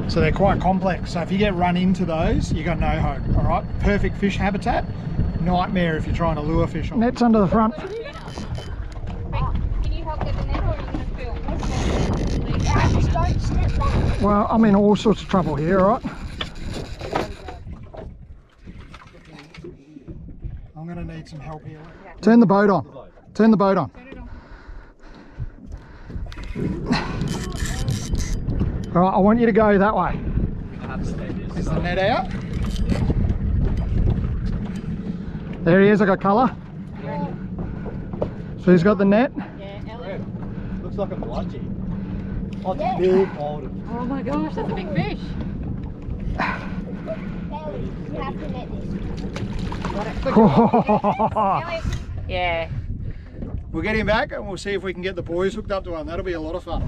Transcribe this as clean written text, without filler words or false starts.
So they're quite complex. So if you get run into those, you got no hope. All right, perfect fish habitat. Nightmare if you're trying to lure fish on. Net's under the front. Can you help get the net, or are you going to film? Well, I'm in all sorts of trouble here, all right? I'm going to need some help here. Turn the boat on. Turn the boat on. All right, I want you to go that way. Is the net out? There he is, I got colour. So he's got the net. Yeah, Ellie. Looks like a bludgy. Oh, it's big golden. Oh my gosh, that's a big fish. Ellie, you have to net this. Yeah. We'll get him back and we'll see if we can get the boys hooked up to one. That'll be a lot of fun.